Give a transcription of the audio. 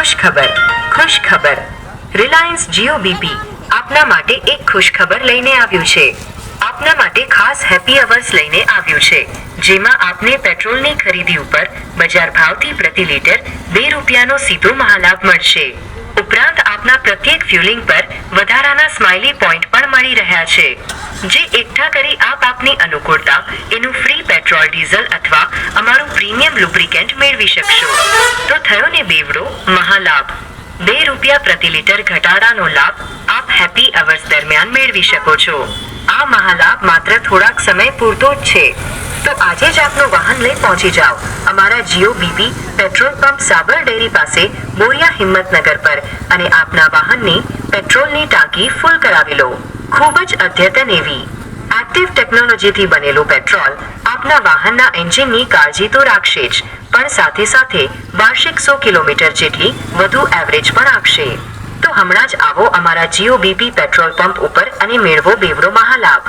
ખુશ ખબર Reliance Jio BP આપના માટે એક ખુશ ખબર લઈને આવ્યું છે। આપના માટે ખાસ હેપી અવર્સ લઈને આવ્યું છે, જેમાં આપને પેટ્રોલની ખરીદી ઉપર બજાર ભાવથી પ્રતિ લીટર ₹2નો સીધો મહાલાભ મળશે। ઉપરાંત આપના પ્રત્યેક ફ્યુલિંગ પર વધારાના સ્માઇલી પોઈન્ટ પણ મળી રહ્યા છે, જે એકઠા કરી આપની અનુકૂળતા એનું ફ્રી પેટ્રોલ ડીઝલ અથવા અમારું પ્રીમિયમ લુબ્રિકેન્ટ મેળવી શકશો। તો થયો ને બેવડો મહાલાભ। ₹2 પ્રતિ લીટર ઘટાડાનો લાભ આપ હેપી અવર્સ દરમિયાન મેળવી શકો છો। આ મહાલાભ માત્ર થોડાક સમય પૂરતો જ છે, તો આજે જ આપનું વાહન લઈ પહોંચી જાઓ અમારા જીઓ બીપી પેટ્રોલ પંપ સાબર ડેરી પાસે બોરિયા હિંમતનગર પર અને આપના વાહનની પેટ્રોલની ટાંકી ફૂલ કરાવી લો। ખૂબ જ અદ્યતન એવી એક્ટિવ ટેકનોલોજીથી બનેલું પેટ્રોલ આપના વાહનના એન્જિનની કાળજી તો રાખશે જ, પણ સાથે સાથે વાર્ષિક 100 કિલોમીટર જેટલી વધુ એવરેજ પણ આપશે। તો હમણાં જ આવો અમારા જીઓ બીપી પેટ્રોલ પંપ ઉપર અને મેળવો બેવડો મહાલાભ।